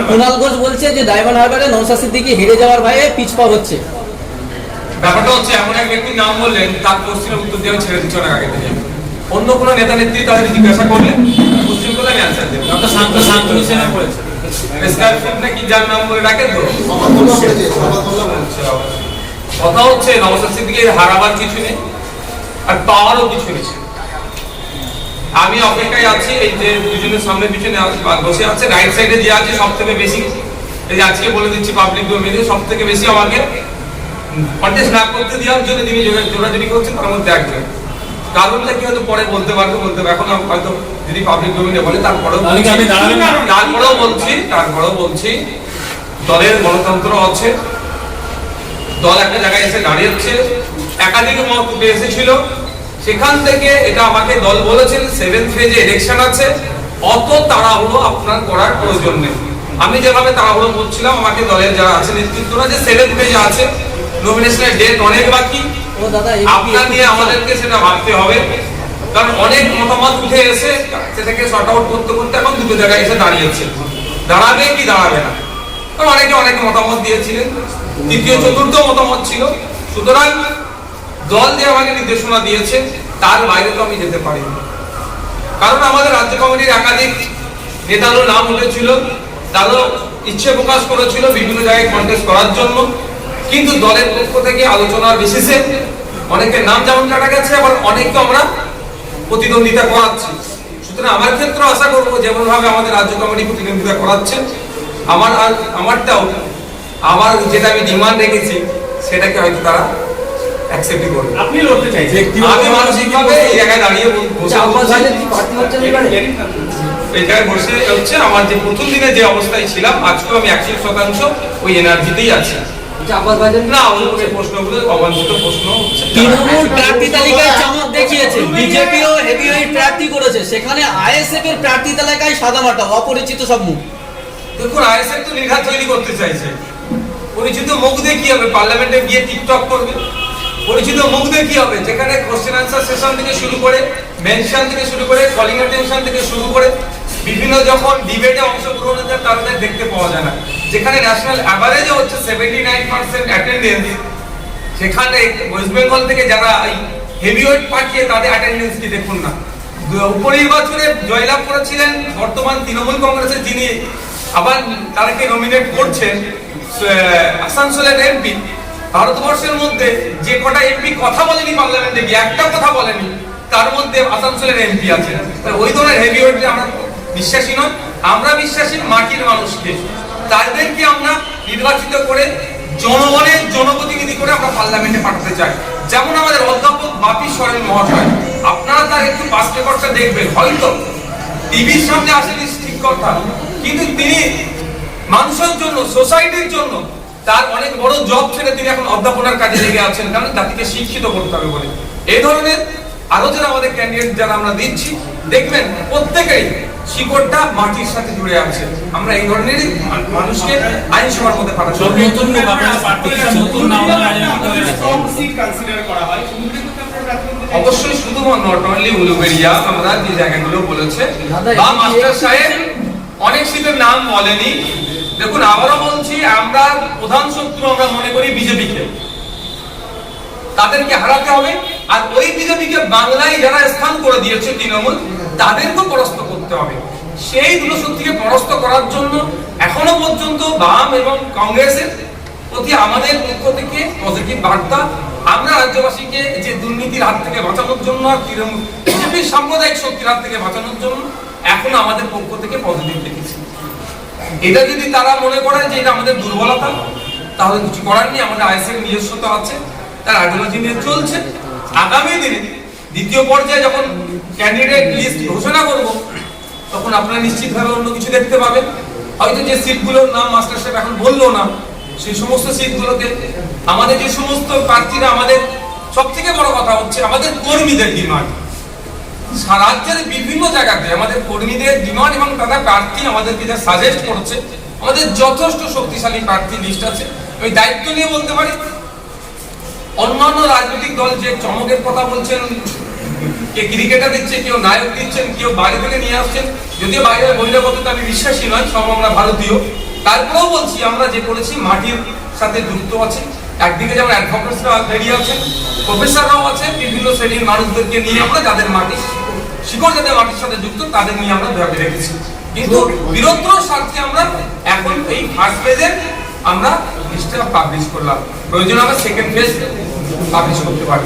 কুণাল ঘোষ বলছে যে ডায়মন্ড হারবারে নওশাদ সিদ্দিকী হেরে যাওয়ার ভয়ে পিছপা হচ্ছে। ব্যাপারটা হচ্ছে এমন এক ব্যক্তির নাম বললেন, তার কোশ্চেনের উত্তর দিয়ে আমি ছেড়ে দিচ্ছি অনেক আগে থেকে। অন্য কোনো নেতা নেত্রী তাদের জিজ্ঞাসা করলেন কোশ্চেন করে আমি অ্যান্সার দেব। ডক্টর শান্তনু সেনা বলেছে প্রেসক্রাইপশন নাকি যার নাম বলে ডাকেন তো। কথা হচ্ছে নওশাদ সিদ্দিকীর হারাবার কিছু নেই আর পাওয়ারও কিছু নেই। আমি অপেক্ষায় আছি, এই যে দুজনের সামনে পিছনে বসে আছে, রাইট সাইডে যে আছে সব থেকে বেশি, এই যে আজকে বলে দিচ্ছি পাবলিক ডোমেইনে সব থেকে বেশি আমাকে কন্টেস্ট না করতে দেওয়ার জন্য তিনি জোরাজুরি করছেন, তার মধ্যে একজন। কারণটা কি হয়তো পরে বলতে পারবো, এখন হয়তো যদি পাবলিক ডোমেইনে বলে তারপরেও বলছি দলের গণতন্ত্র আছে, দল একটা জায়গায় এসে দাঁড়িয়েছে, একাধিক মত উঠে এসেছিল, সেখান থেকে এটা আমাকে দল বলেছেন 7th ফেজে ইলেকশন আছে, অত তাড়াহুড়ো আপনার করার প্রয়োজন নেই। আমি যেভাবে তাড়াহুড়ো করছিলাম, আমাকে দলের যারা আছে নেতৃত্বরা যে 7th ফেজে আছে, নমিনেশনের ডেট অনেক বাকি, আপনার নিয়ে আমাদেরকে সেটা ভাবতে হবে। কারণ অনেক মতামত উঠে এসে সেটাকে শর্ট আউট করতে করতে এখন দুটো জায়গায় এসে দাঁড়িয়েছে, দাঁড়াবে কি দাঁড়াবে না। কারণ অনেকে মতামত দিয়েছিলেন, তৃতীয় চতুর্থ মতামত ছিল। সুতরাং দল যে আমাকে নির্দেশনা দিয়েছে তার বাইরে তো আমি যেতে পারি না। কারণ আমাদের রাজ্য কমিটির একাধিক নেতারও নাম উঠেছিল, তারও ইচ্ছে প্রকাশ করেছিল বিভিন্ন জায়গায় কন্টেস্ট করার জন্য, কিন্তু দলের পক্ষ থেকে আলোচনার বেসিসে অনেকের নাম যেমন কাটা গেছে, আবার অনেককে আমরা প্রতিদ্বন্দ্বিতা করাচ্ছি। সুতরাং আমার ক্ষেত্রে আশা করবো যেমন ভাবে আমাদের রাজ্য কমিটি প্রতিদ্বন্দ্বিতা করাচ্ছে, আমারটাও আমার যেটা আমি ডিমান্ড রেখেছি সেটাকে হয়তো তারা অ্যাকসেপ্ট করবে। আপনি লড়তে চাইছেন, আমি মানসিকভাবে এই জায়গায় দাঁড়িয়ে বসে এই জায়গায় বসে হচ্ছে আমার যে প্রথম দিনে যে অবস্থায় ছিলাম, আজকেও আমি 100% ওই এনার্জিতেই আছি। তৃণমূল প্রার্থী তালিকায় চমক দেখিয়েছে, বিজেপিও হেভিওয়েট প্রার্থী করেছে, সেখানে আইএসএফ এর প্রার্থী তালিকায় সাদামাটা অপরিচিত সব মুখ। দেখুন, আইএসএফ তো নির্ঘাত তৈরি করতে চাইছে। পরিচিত মুখ দিয়ে কি হবে? পার্লামেন্টে গিয়ে টিকটক করবে। পরিচিত মুখ দিয়ে কি হবে? যেখানে কোশ্চেন আনসার সেশন থেকে শুরু করে, মেনশন থেকে শুরু করে, কলিং অ্যাটেনশন থেকে শুরু করে বিভিন্ন যখন ডিবেটে অংশগ্রহণ হচ্ছে তাদের দেখতে পাওয়া যায় না। যেখানে ন্যাশনাল অ্যাভারেজে হচ্ছে 79% অ্যাটেন্ডেন্স, সেখানে ওয়েস্ট বেঙ্গল থেকে যারা হেভিওয়েট পাঠিয়ে তাদের অ্যাটেন্ডেন্স কি দেখুন না। উপনির্বাচনে জয়লাভ করেছিলেন বর্তমান তৃণমূল কংগ্রেসের, যিনি আবার তাদেরকে নমিনেট করছেন আসানসোলের এমপি। ভারতবর্ষের মধ্যে যে কটা এমপি কথা বলেনি পার্লামেন্টে গিয়ে, একটা কথা বলেনি, তার মধ্যে আসানসোলের এমপি আছে। ওই ধরনের হেভিওয়েটে আমরা বিশ্বাসী নয়। আমরা বিশ্বাসী মাটির মানুষকে, তাদেরকে আমরা নির্বাচিত করে জনগণের জনপ্রতিনিধি করে আমরা পার্লামেন্টে পাঠাতে চাই। যেমন আমাদের অধ্যাপক বাপি সরেন মহাশয়, আপনারা তার একটু পাস পেপারটা দেখবেন, হয়তো টিভির সামনে আসেনি ঠিক কথা, কিন্তু তিনি মানুষের জন্য, সোসাইটির জন্য তার অনেক বড় জব ছেড়ে তিনি এখন অধ্যাপনার কাজে লেগে আছেন, কারণ জাতিকে শিক্ষিত করতে হবে বলে। এই ধরনের আরো যারা আমাদের ক্যান্ডিডেট যারা আমরা দিচ্ছি, দেখবেন প্রত্যেকেই শিকড়টা মাটির সাথে জুড়ে আছে। আমরা এই ধরনের মানুষকে আইনসভার মধ্যে পাঠাচ্ছি। অবশ্যই শুধু নট অনলি উলুবেড়িয়া, আমরা যে জায়গাগুলো বলেছে বা মাস্টার সাহেব অনেক সিটের নাম বলেনি। দেখুন, আবারও বলছি, আমরা প্রধান শত্রু আমরা মনে করি বিজেপিকে, তাদেরকে হারাতে হবে। আর ওই বিজেপিকে বাংলায় যারা স্থান করে দিয়েছে তৃণমূল, তাদেরকেও পরাস্ত করতে হবে। সেই দুটো শক্তিকে পরাস্ত করার জন্য এখনো পর্যন্ত বাম এবং কংগ্রেসের প্রতি আমাদের পক্ষ থেকে পজিটিভ বার্তা। আমরা রাজ্যবাসীকে যে দুর্নীতির হাত থেকে বাঁচানোর জন্য আর তৃণমূল বিজেপির সাম্প্রদায়িক শক্তির হাত থেকে বাঁচানোর জন্য এখনো আমাদের পক্ষ থেকে পজিটিভ দেখেছি। এটা যদি তারা মনে করে যে এটা আমাদের দুর্বলতা, তাহলে কিছু করার নেই। আমাদের আইএসএফ নিজস্বতা আছে, তার আইডিওলজি নিয়ে চলছে। আগামী দিনে দ্বিতীয় পর্যায়ে যখন ক্যান্ডিডেট লিস্ট ঘোষণা করব, তখন আপনারা নিশ্চিতভাবে অন্য কিছু দেখতে পাবেন। হয়তো যে সিটগুলোর নাম মাস্টার সাহেব এখন বললো না, সেই সমস্ত সিটগুলোতে আমাদের যে সমস্ত প্রার্থীরা, আমাদের সব থেকে বড় কথা হচ্ছে আমাদের কর্মীদের ডিমান্ড। রাজ্যের বিভিন্ন জায়গাতে আমাদের কর্মীদের ডিমান্ড এবং তারা প্রার্থী আমাদেরকে যা সাজেস্ট করছে, আমাদের যথেষ্ট শক্তিশালী প্রার্থী লিস্ট আছে। আমি দায়িত্ব নিয়ে বলতে পারি, অন্যান্য রাজনৈতিক দল যে চমকের কথা বলছেন, কে ক্রিকেটার দিচ্ছে, কেউ নায়ক দিচ্ছেন, কেউ বাইরে থেকে নিয়ে আসছেন। যদিও বাইরে বহিরাগততে আমি বিশ্বাসী নয়, সব আমরা ভারতীয়। তারপরেও বলছি আমরা যে করেছি মাটির সাথে যুক্ত আছি। একদিকে যেমন অ্যাডভোকেটসরা বেরিয়ে আছেন, প্রফেসররাও আছেন, বিভিন্ন শ্রেণীর মানুষদেরকে নিয়ে আমরা যাদের মাটি শিকড় যাদের মাটির সাথে যুক্ত তাদের নিয়ে আমরা ভেবে রেখেছি। কিন্তু বৃহত্তর স্বার্থে আমরা এখন এই ফার্স্ট ফেজে আমরা লিস্টটা পাবলিশ করলাম, প্রয়োজন আমরা সেকেন্ড ফেজ পাবলিশ করতে পারি।